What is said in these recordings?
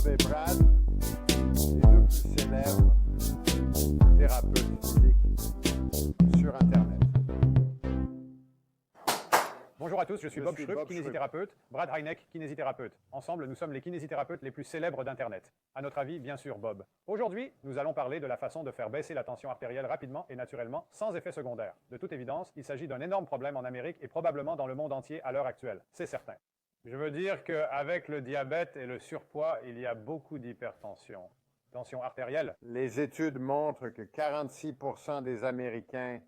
Bob et Brad, les deux plus célèbres thérapeutes physiques sur Internet. Bonjour à tous, je suis Bob Schrupp, kinésithérapeute, Brad Heineck, kinésithérapeute. Ensemble, nous sommes les kinésithérapeutes les plus célèbres d'Internet. À notre avis, bien sûr, Bob. Aujourd'hui, nous allons parler de la façon de faire baisser la tension artérielle rapidement et naturellement, sans effet secondaire. De toute évidence, il s'agit d'un énorme problème en Amérique et probablement dans le monde entier à l'heure actuelle. C'est certain. Je veux dire qu'avec le diabète et le surpoids, il y a beaucoup d'hypertension. Tension artérielle. Les études montrent que 46% des Américains,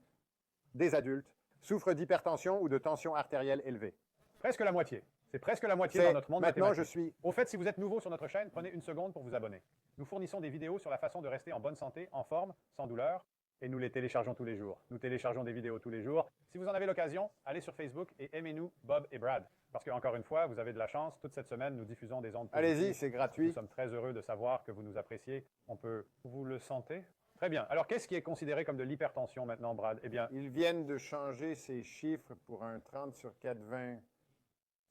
des adultes, souffrent d'hypertension ou de tension artérielle élevée. Presque la moitié. C'est presque la moitié dans notre monde maintenant, mathématique. Au fait, si vous êtes nouveau sur notre chaîne, prenez une seconde pour vous abonner. Nous fournissons des vidéos sur la façon de rester en bonne santé, en forme, sans douleur, et nous les téléchargeons tous les jours. Nous téléchargeons des vidéos tous les jours. Si vous en avez l'occasion, allez sur Facebook et aimez-nous, Bob et Brad. Parce qu'encore une fois, vous avez de la chance. Toute cette semaine, nous diffusons des ondes positives. Allez-y, c'est gratuit. Nous sommes très heureux de savoir que vous nous appréciez. On peut... Vous le sentez? Très bien. Alors, qu'est-ce qui est considéré comme de l'hypertension maintenant, Brad? Eh bien, ils viennent de changer ces chiffres pour un 30 sur 4,20.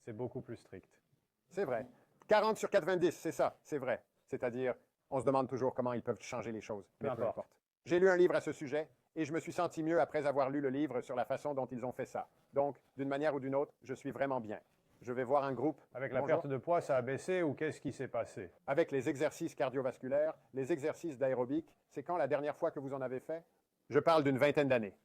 C'est beaucoup plus strict. C'est vrai. 40 sur 90, c'est ça, c'est vrai. C'est-à-dire, on se demande toujours comment ils peuvent changer les choses. Mais peu importe. J'ai lu un livre à ce sujet et je me suis senti mieux après avoir lu le livre sur la façon dont ils ont fait ça. Donc, d'une manière ou d'une autre, je suis vraiment bien. Je vais voir un groupe. Avec la perte de poids, ça a baissé ou qu'est-ce qui s'est passé? Avec les exercices cardiovasculaires, les exercices d'aérobic, c'est quand la dernière fois que vous en avez fait? Je parle d'une vingtaine d'années.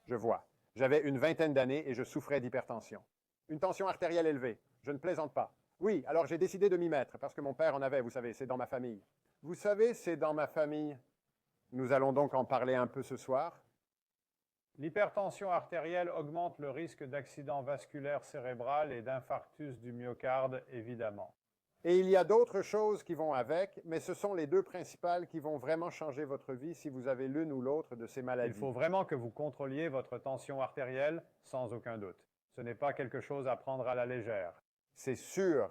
Je vois. J'avais une vingtaine d'années et je souffrais d'hypertension. Une tension artérielle élevée. Je ne plaisante pas. Oui, alors j'ai décidé de m'y mettre parce que mon père en avait, vous savez, c'est dans ma famille. Vous savez, c'est dans ma famille. Nous allons donc en parler un peu ce soir. L'hypertension artérielle augmente le risque d'accident vasculaire cérébral et d'infarctus du myocarde, évidemment. Et il y a d'autres choses qui vont avec, mais ce sont les deux principales qui vont vraiment changer votre vie si vous avez l'une ou l'autre de ces maladies. Il faut vraiment que vous contrôliez votre tension artérielle, sans aucun doute. Ce n'est pas quelque chose à prendre à la légère. C'est sûr.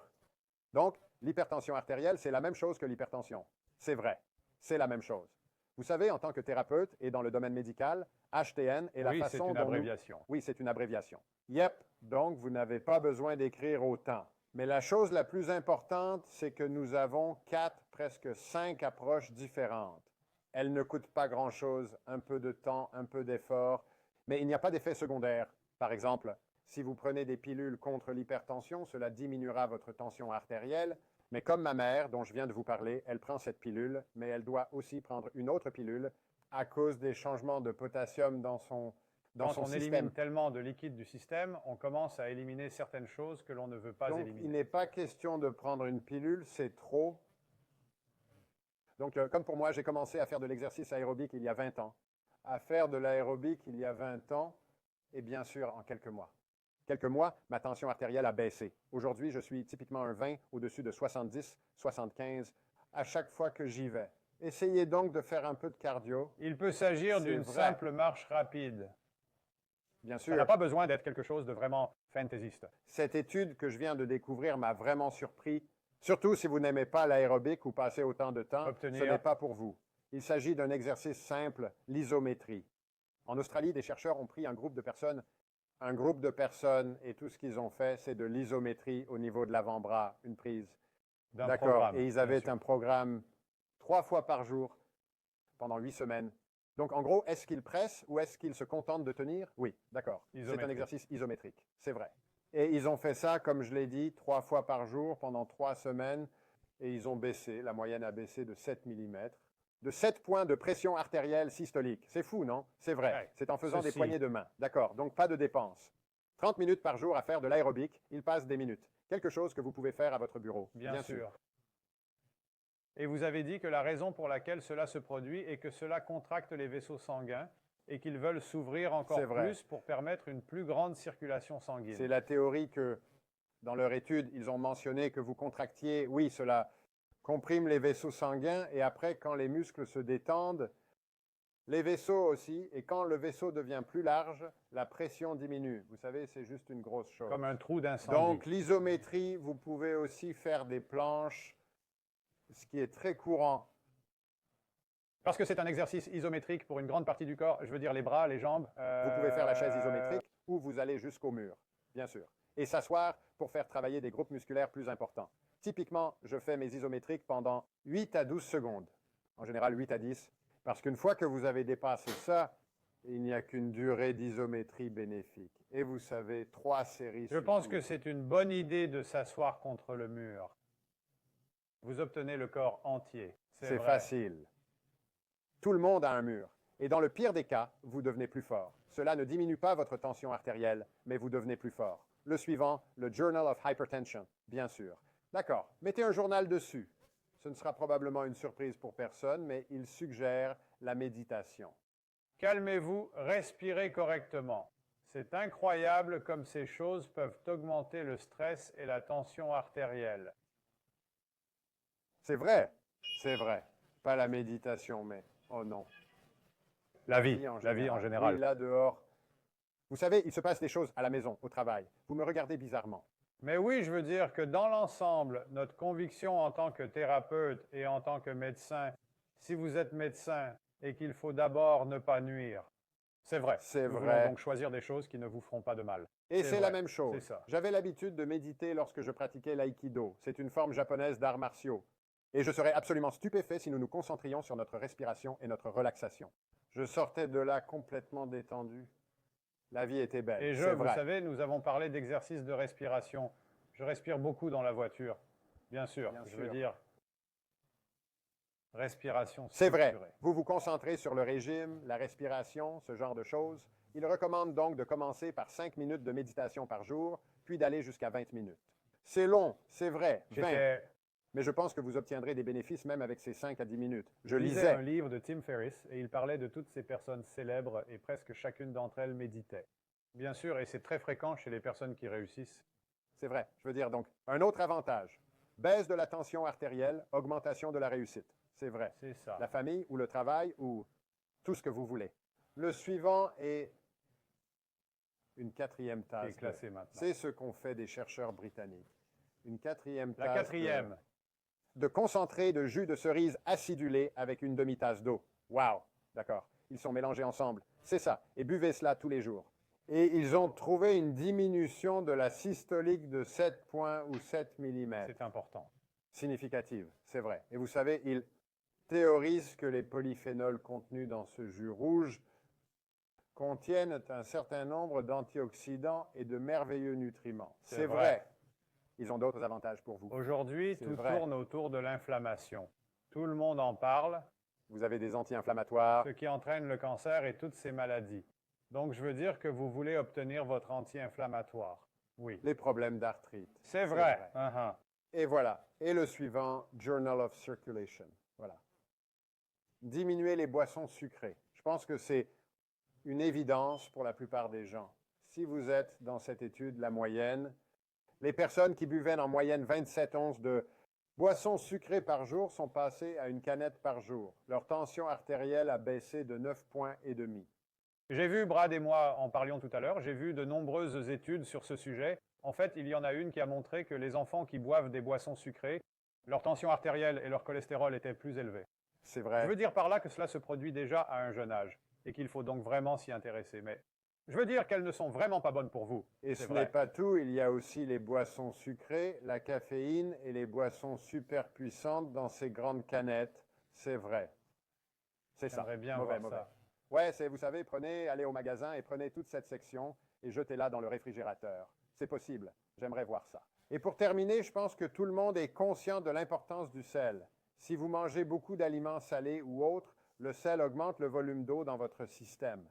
Donc, l'hypertension artérielle, c'est la même chose que l'hypertension. C'est vrai. C'est la même chose. Vous savez, en tant que thérapeute et dans le domaine médical, HTN est la façon dont... Oui, c'est une abréviation. Oui, c'est une abréviation. Yep. Donc, vous n'avez pas besoin d'écrire autant. Mais la chose la plus importante, c'est que nous avons 4, presque 5 approches différentes. Elles ne coûtent pas grand-chose, un peu de temps, un peu d'effort, mais il n'y a pas d'effet secondaire. Par exemple, si vous prenez des pilules contre l'hypertension, cela diminuera votre tension artérielle. Mais comme ma mère, dont je viens de vous parler, elle prend cette pilule, mais elle doit aussi prendre une autre pilule à cause des changements de potassium dans son Quand on système. élimine tellement de liquide du système, on commence à éliminer certaines choses que l'on ne veut pas éliminer. Donc, il n'est pas question de prendre une pilule, c'est trop. Donc, comme pour moi, j'ai commencé à faire de l'exercice aérobique il y a 20 ans. À faire de l'aérobique il y a 20 ans, et bien sûr en quelques mois. Quelques mois, ma tension artérielle a baissé. Aujourd'hui, je suis typiquement un 20 au-dessus de 70, 75 à chaque fois que j'y vais. Essayez donc de faire un peu de cardio. Il peut s'agir d'une simple marche rapide. Bien sûr. Ça n'a pas besoin d'être quelque chose de vraiment fantaisiste. Cette étude que je viens de découvrir m'a vraiment surpris. Surtout si vous n'aimez pas l'aérobique ou passez autant de temps, ce n'est pas pour vous. Il s'agit d'un exercice simple, l'isométrie. En Australie, des chercheurs ont pris un groupe de personnes, et tout ce qu'ils ont fait, c'est de l'isométrie au niveau de l'avant-bras, une prise. D'accord. Et ils avaient un programme 3 fois par jour pendant 8 semaines. Donc, en gros, est-ce qu'ils pressent ou est-ce qu'ils se contentent de tenir? Oui, d'accord. C'est un exercice isométrique, c'est vrai. Et ils ont fait ça, comme je l'ai dit, 3 fois par jour pendant 3 semaines. Et ils ont baissé, la moyenne a baissé de 7 mm. De 7 points de pression artérielle systolique. C'est fou, non? C'est vrai. Ouais, c'est en faisant des poignées de main. D'accord. Donc, pas de dépenses. 30 minutes par jour à faire de l'aérobic. Il passe des minutes. Quelque chose que vous pouvez faire à votre bureau. Bien sûr. Et vous avez dit que la raison pour laquelle cela se produit est que cela contracte les vaisseaux sanguins et qu'ils veulent s'ouvrir encore plus pour permettre une plus grande circulation sanguine. C'est la théorie que, dans leur étude, ils ont mentionné que vous contractiez. Oui, cela comprime les vaisseaux sanguins et après, quand les muscles se détendent, les vaisseaux aussi, et quand le vaisseau devient plus large, la pression diminue. Vous savez, c'est juste une grosse chose. Comme un trou d'incendie. Donc, l'isométrie, vous pouvez aussi faire des planches, ce qui est très courant. Parce que c'est un exercice isométrique pour une grande partie du corps, je veux dire les bras, les jambes. Vous pouvez faire la chaise isométrique ou vous allez jusqu'au mur, bien sûr. Et s'asseoir pour faire travailler des groupes musculaires plus importants. Typiquement, je fais mes isométriques pendant 8 à 12 secondes. En général, 8 à 10. Parce qu'une fois que vous avez dépassé ça, il n'y a qu'une durée d'isométrie bénéfique. Et vous savez, 3 séries. Je pense que c'est une bonne idée de s'asseoir contre le mur. Vous obtenez le corps entier. C'est facile. Tout le monde a un mur. Et dans le pire des cas, vous devenez plus fort. Cela ne diminue pas votre tension artérielle, mais vous devenez plus fort. Le suivant, le Journal of Hypertension, bien sûr. D'accord, mettez un journal dessus. Ce ne sera probablement une surprise pour personne, mais il suggère la méditation. Calmez-vous, respirez correctement. C'est incroyable comme ces choses peuvent augmenter le stress et la tension artérielle. C'est vrai, c'est vrai. Pas la méditation, mais oh non. La vie en général. Oui, là dehors. Vous savez, il se passe des choses à la maison, au travail. Vous me regardez bizarrement. Mais oui, je veux dire que dans l'ensemble, notre conviction en tant que thérapeute et en tant que médecin, si vous êtes médecin et qu'il faut d'abord ne pas nuire, c'est vrai. C'est Nous vrai. voulons donc choisir des choses qui ne vous feront pas de mal. Et c'est la même chose. C'est ça. J'avais l'habitude de méditer lorsque je pratiquais l'aïkido. C'est une forme japonaise d'arts martiaux. Et je serais absolument stupéfait si nous nous concentrions sur notre respiration et notre relaxation. Je sortais de là complètement détendu. La vie était belle. Et vous savez, nous avons parlé d'exercice de respiration. Je respire beaucoup dans la voiture. Bien sûr, je veux dire, respiration. C'est vrai. Vous vous concentrez sur le régime, la respiration, ce genre de choses. Il recommande donc de commencer par 5 minutes de méditation par jour, puis d'aller jusqu'à 20 minutes. C'est long, c'est vrai, 20. Mais je pense que vous obtiendrez des bénéfices même avec ces 5 à 10 minutes. Je lisais un livre de Tim Ferriss et il parlait de toutes ces personnes célèbres et presque chacune d'entre elles méditait. Bien sûr, et c'est très fréquent chez les personnes qui réussissent. C'est vrai. Je veux dire donc, un autre avantage, baisse de la tension artérielle, augmentation de la réussite. C'est vrai. C'est ça. La famille ou le travail ou tout ce que vous voulez. Le suivant est une 4e tasse. Qui est classée maintenant. C'est ce qu'ont fait des chercheurs britanniques. Une 4e tasse. La 4e. De concentré de jus de cerise acidulé avec une demi-tasse d'eau. Wow! D'accord. Ils sont mélangés ensemble. C'est ça. Et buvez cela tous les jours. Et ils ont trouvé une diminution de la systolique de 7 points ou 7 mm. C'est important. Significative, c'est vrai. Et vous savez, ils théorisent que les polyphénols contenus dans ce jus rouge contiennent un certain nombre d'antioxydants et de merveilleux nutriments. C'est vrai. Ils ont d'autres avantages pour vous. Aujourd'hui, tout tourne autour de l'inflammation. Tout le monde en parle. Vous avez des anti-inflammatoires. Ce qui entraîne le cancer et toutes ces maladies. Donc, je veux dire que vous voulez obtenir votre anti-inflammatoire. Oui. Les problèmes d'arthrite. C'est vrai. Et voilà. Et le suivant, Journal of Circulation. Voilà. Diminuer les boissons sucrées. Je pense que c'est une évidence pour la plupart des gens. Si vous êtes dans cette étude, la moyenne, les personnes qui buvaient en moyenne 27 onces de boissons sucrées par jour sont passées à une canette par jour. Leur tension artérielle a baissé de 9,5 points. J'ai vu, Brad et moi en parlions tout à l'heure, j'ai vu de nombreuses études sur ce sujet. En fait, il y en a une qui a montré que les enfants qui boivent des boissons sucrées, leur tension artérielle et leur cholestérol étaient plus élevés. C'est vrai. Je veux dire par là que cela se produit déjà à un jeune âge et qu'il faut donc vraiment s'y intéresser. Mais je veux dire qu'elles ne sont vraiment pas bonnes pour vous. Et ce n'est pas tout, il y a aussi les boissons sucrées, la caféine et les boissons super puissantes dans ces grandes canettes. C'est vrai. C'est ça. J'aimerais bien mauvais. ça. Ouais, vous savez, allez au magasin et prenez toute cette section et jetez-la dans le réfrigérateur. C'est possible. J'aimerais voir ça. Et pour terminer, je pense que tout le monde est conscient de l'importance du sel. Si vous mangez beaucoup d'aliments salés ou autres, le sel augmente le volume d'eau dans votre système.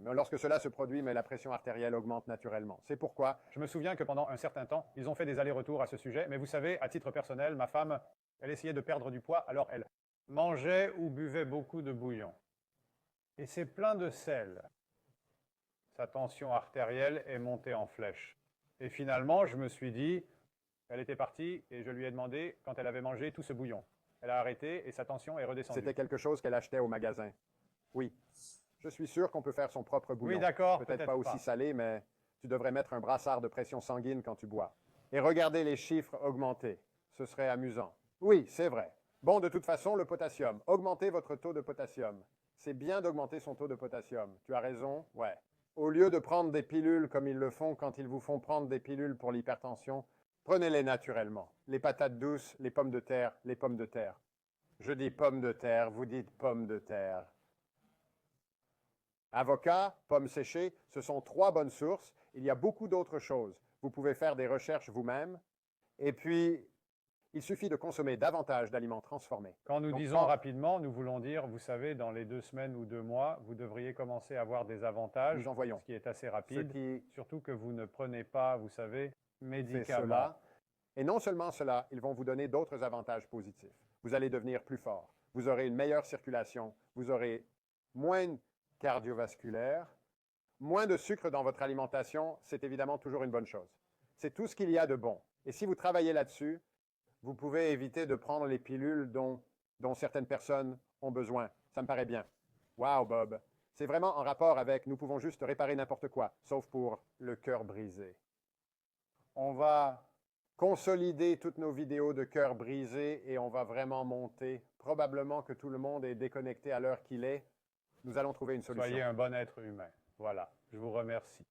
Lorsque cela se produit, mais la pression artérielle augmente naturellement. C'est pourquoi... Je me souviens que pendant un certain temps, ils ont fait des allers-retours à ce sujet, mais vous savez, à titre personnel, ma femme, elle essayait de perdre du poids, alors elle mangeait ou buvait beaucoup de bouillon. Et c'est plein de sel. Sa tension artérielle est montée en flèche. Et finalement, je me suis dit, elle était partie et je lui ai demandé quand elle avait mangé tout ce bouillon. Elle a arrêté et sa tension est redescendue. C'était quelque chose qu'elle achetait au magasin. Oui. Je suis sûr qu'on peut faire son propre bouillon. Oui, d'accord. Peut-être pas aussi salé, mais tu devrais mettre un brassard de pression sanguine quand tu bois. Et regarder les chiffres augmenter. Ce serait amusant. Oui, c'est vrai. Bon, de toute façon, le potassium. Augmentez votre taux de potassium. C'est bien d'augmenter son taux de potassium. Tu as raison, ouais. Au lieu de prendre des pilules comme ils le font quand ils vous font prendre des pilules pour l'hypertension, Prenez-les naturellement. Les patates douces, les pommes de terre, les pommes de terre. Je dis pommes de terre, vous dites pommes de terre. Avocats, pommes séchées, ce sont 3 bonnes sources. Il y a beaucoup d'autres choses. Vous pouvez faire des recherches vous-même. Et puis, il suffit de consommer davantage d'aliments transformés. Quand nous disons rapidement, nous voulons dire, vous savez, dans les 2 semaines ou 2 mois, vous devriez commencer à avoir des avantages, nous en voyons. Ce qui est assez rapide, surtout que vous ne prenez pas, vous savez, médicaments. Et non seulement cela, ils vont vous donner d'autres avantages positifs. Vous allez devenir plus fort, vous aurez une meilleure circulation, vous aurez moins cardiovasculaire, moins de sucre dans votre alimentation, c'est évidemment toujours une bonne chose. C'est tout ce qu'il y a de bon. Et si vous travaillez là-dessus, vous pouvez éviter de prendre les pilules dont certaines personnes ont besoin. Ça me paraît bien. Wow, Bob. C'est vraiment en rapport avec nous pouvons juste réparer n'importe quoi, sauf pour le cœur brisé. On va consolider toutes nos vidéos de cœur brisé et on va vraiment monter. Probablement que tout le monde est déconnecté à l'heure qu'il est. Nous allons trouver une solution. Soyez un bon être humain. Voilà. Je vous remercie.